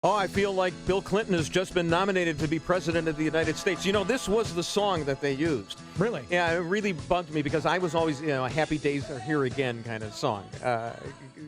Oh, I feel like Bill Clinton has just been nominated to be president of the United States. You know, this was the song that they used. Really? Yeah, it really bugged me because I was always, a Happy Days Are Here Again kind of song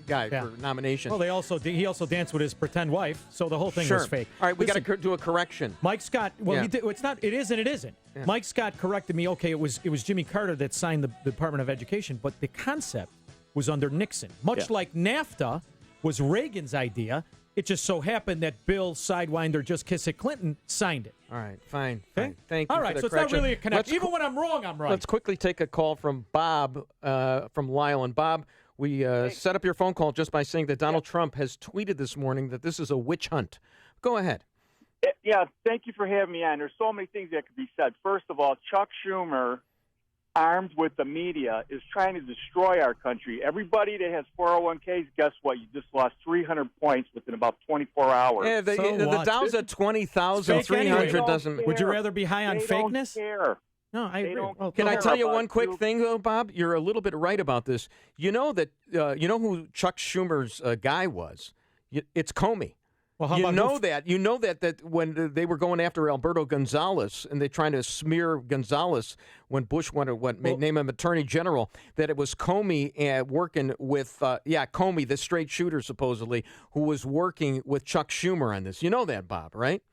guy for nomination. Well, he also danced with his pretend wife, so the whole thing was fake. All right, we got to do a correction. Mike Scott. Well, it's not. It is and it isn't. Yeah. Mike Scott corrected me. Okay, it was Jimmy Carter that signed the Department of Education, but the concept was under Nixon. Much like NAFTA was Reagan's idea. It just so happened that Bill Sidewinder Just Kiss It Clinton signed it. All right, fine. Thank you. All right, so it's not really a connection. Even when I'm wrong, I'm right. Let's quickly take a call from Bob from Lyle. And Bob, we set up your phone call just by saying that Donald Trump has tweeted this morning that this is a witch hunt. Go ahead. Yeah, thank you for having me on. There's so many things that could be said. First of all, Chuck Schumer, armed with the media, is trying to destroy our country. Everybody that has 401ks, guess what? You just lost 300 points within about 24 hours. Yeah, the Dow's at 20,000. 300 doesn't. Would you rather be high on fakeness? They don't care. No, I agree. Can I tell you one quick thing, though, Bob? You're a little bit right about this. You know that who Chuck Schumer's guy was? It's Comey. Well, you know that when they were going after Alberto Gonzales and they're trying to smear Gonzales when Bush wanted name him Attorney General, that it was Comey working with Comey, the straight shooter supposedly, who was working with Chuck Schumer on this. You know that, Bob, right?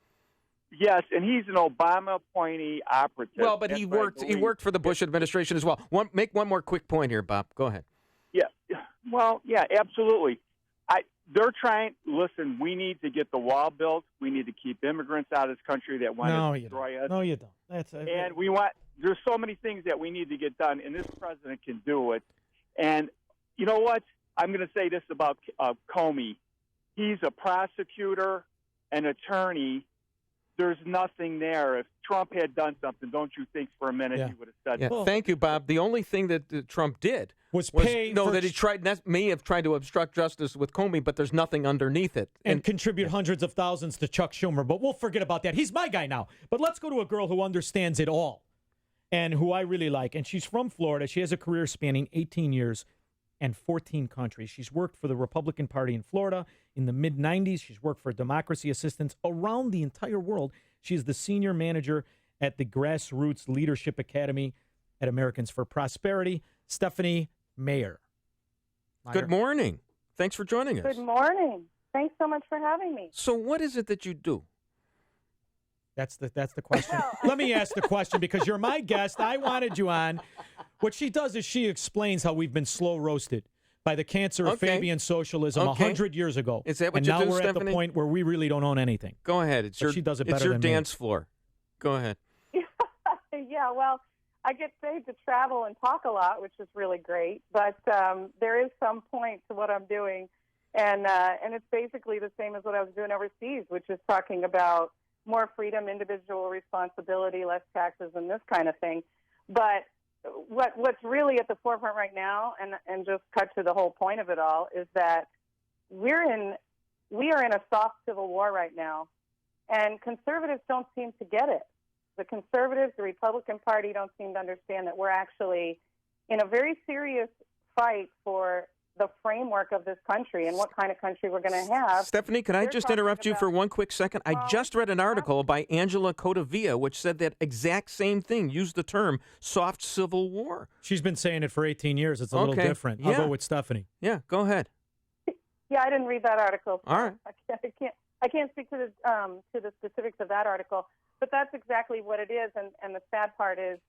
Yes, and he's an Obama appointee operative. Well, but he worked for the Bush administration as well. Make one more quick point here, Bob. Go ahead. Yeah. Well, yeah, absolutely. They're trying. Listen, we need to get the wall built. We need to keep immigrants out of this country that want to destroy us. No, you don't. And we want. There's so many things that we need to get done, and this president can do it. And you know what? I'm going to say this about Comey. He's a prosecutor, an attorney. There's nothing there. If Trump had done something, don't you think for a minute he would have said that? Well, thank you, Bob. The only thing that Trump did was pay. That he may have tried to obstruct justice with Comey, but there's nothing underneath it. And contribute hundreds of thousands to Chuck Schumer. But we'll forget about that. He's my guy now. But let's go to a girl who understands it all and who I really like. And she's from Florida. She has a career spanning 18 years and 14 countries. She's worked for the Republican Party in Florida in the mid-'90s. She's worked for democracy assistance around the entire world. She's the senior manager at the Grassroots Leadership Academy at Americans for Prosperity, Stephanie Maier. Good morning. Thanks for joining us. Good morning. Thanks so much for having me. So what is it that you do? That's the question. Let me ask the question because you're my guest. I wanted you on. What she does is she explains how we've been slow roasted by the cancer of Fabian socialism 100 years ago. Is that what you do, And now we're Stephanie? at the point where we really don't own anything. Go ahead. She does it better it's your than dance me. floor. Go ahead. Yeah, well, I get paid to travel and talk a lot, which is really great. But there is some point to what I'm doing, and it's basically the same as what I was doing overseas, which is talking about more freedom, individual responsibility, less taxes, and this kind of thing. But what's really at the forefront right now, and just cut to the whole point of it all, is that we are in a soft civil war right now, and conservatives don't seem to get it. The conservatives, the Republican Party, don't seem to understand that we're actually in a very serious fight for the framework of this country and what kind of country we're going to have. Stephanie, can I just interrupt you for one quick second? I just read an article by Angela Codavia which said that exact same thing, used the term soft civil war. She's been saying it for 18 years. It's a little different. I'll go with Stephanie. Yeah, go ahead. Yeah, I didn't read that article. All right. I can't speak to the specifics of that article, but that's exactly what it is. And the sad part is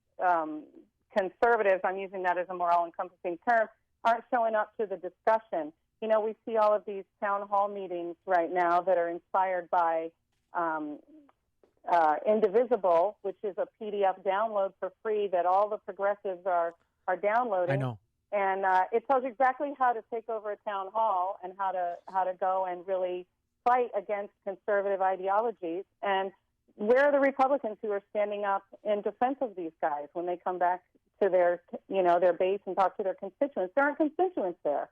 conservatives, I'm using that as a more all-encompassing term, aren't showing up to the discussion. You know, we see all of these town hall meetings right now that are inspired by Indivisible, which is a PDF download for free that all the progressives are downloading. I know. And it tells you exactly how to take over a town hall and how to go and really fight against conservative ideologies. And where are the Republicans who are standing up in defense of these guys when they come back to their base and talk to their constituents? There aren't constituents there.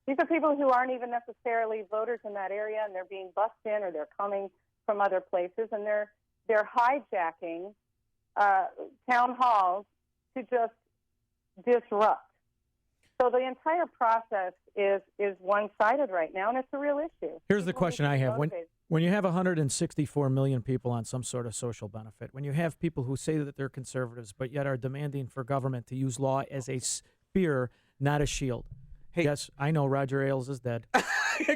These are people who aren't even necessarily voters in that area, and they're being bussed in or they're coming from other places, and they're hijacking town halls to just disrupt. So the entire process is one-sided right now, and it's a real issue. Here's the question I have. When you have 164 million people on some sort of social benefit, when you have people who say that they're conservatives but yet are demanding for government to use law as a spear, not a shield. Hey. Yes, I know Roger Ailes is dead.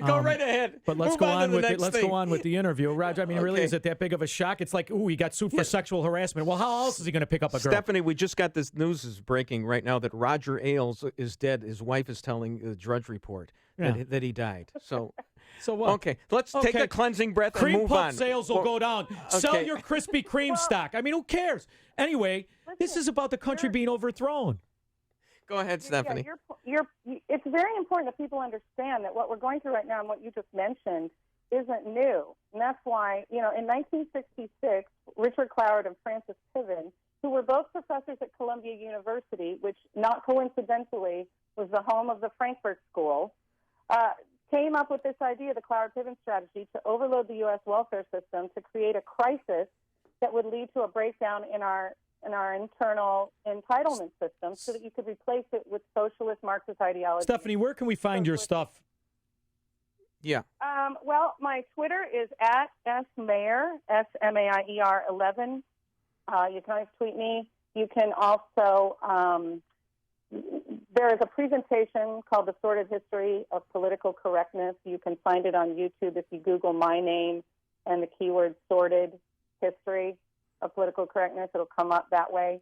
Go right ahead. But let's Move go on to on the with next let's thing. go on with the interview. Roger, I mean, really, Okay. is it that big of a shock? It's like, ooh, he got sued for sexual harassment. Well, how else is he going to pick up a girl? Stephanie, we just got this news is breaking right now that Roger Ailes is dead. His wife is telling the Drudge Report that he died. So, So what? okay, let's take Okay. a cleansing breath and Cream move puff on. sales will go down. Sell okay. your Krispy Kreme stock. I mean, who cares? Anyway, this is about the country being overthrown. Go ahead, Stephanie. It's very important that people understand that what we're going through right now and what you just mentioned isn't new. And that's why, in 1966, Richard Cloward and Francis Piven, who were both professors at Columbia University, which not coincidentally was the home of the Frankfurt School, came up with this idea, the Cloward-Piven strategy, to overload the U.S. welfare system to create a crisis that would lead to a breakdown in our internal entitlement system so that you could replace it with socialist Marxist ideology. Stephanie, where can we find your stuff? Yeah. Well, my Twitter is at @smaier, SMAIER 11. You can always tweet me. You can also, there is a presentation called The Sordid History of Political Correctness. You can find it on YouTube if you Google my name and the keyword sordid history of political correctness. It'll come up that way.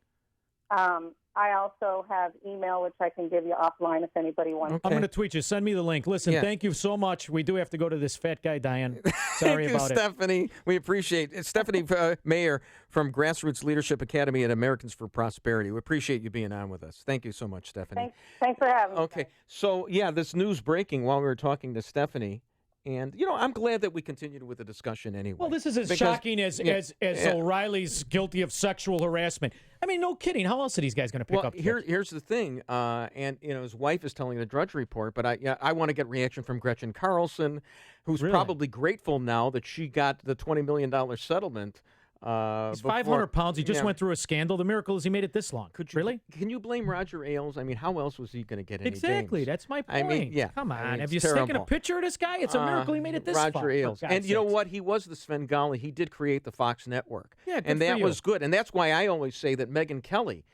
I also have email, which I can give you offline if anybody wants. I'm going to tweet you. Send me the link. Listen, thank you so much. We do have to go to this fat guy, Diane. Sorry Thank about you, Stephanie. We appreciate it. Stephanie Maier from Grassroots Leadership Academy at Americans for Prosperity. We appreciate you being on with us. Thank you so much, Stephanie. Thanks for having me. Okay, so this news breaking while we were talking to Stephanie. And, I'm glad that we continued with the discussion anyway. Well, this is as shocking as O'Reilly's guilty of sexual harassment. I mean, no kidding. How else are these guys going to pick up? Here's the thing. And, his wife is telling the Drudge Report, but I want to get reaction from Gretchen Carlson, who's probably grateful now that she got the $20 million settlement. He's 500 pounds. He just went through a scandal. The miracle is he made it this long. Really? Can you blame Roger Ailes? I mean, how else was he going to get any Exactly. gains? That's my point. I mean, Come on. I mean, Have you terrible. taken a picture of this guy? It's a miracle he made it this far. Roger Ailes. And you know what? He was the Svengali. He did create the Fox network. Yeah, and that was good. And that's why I always say that Megyn Kelly,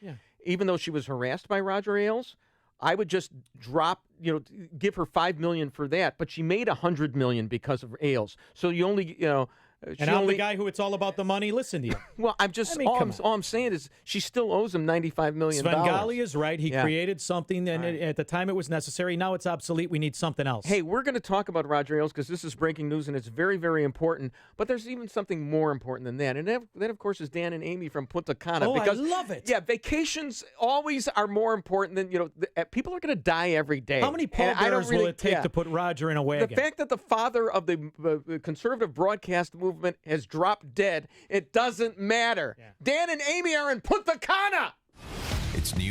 even though she was harassed by Roger Ailes, I would just give her $5 million for that. But she made $100 million because of Ailes. So you only, And I'm the guy who it's all about the money. Listen to you. Well, all I'm saying is she still owes him $95 million. Svengali is right. He created something, and at the time it was necessary. Now it's obsolete. We need something else. Hey, we're going to talk about Roger Ailes because this is breaking news, and it's very, very important. But there's even something more important than that. And that, of course, is Dan and Amy from Punta Cana. Oh, because, I love it. Yeah, vacations always are more important than, people are going to die every day. How many pallbearers will it take to put Roger in a wagon? The fact that the father of the conservative broadcast movement has dropped dead, it doesn't matter. Dan and Amy are in Punta Cana. It's new.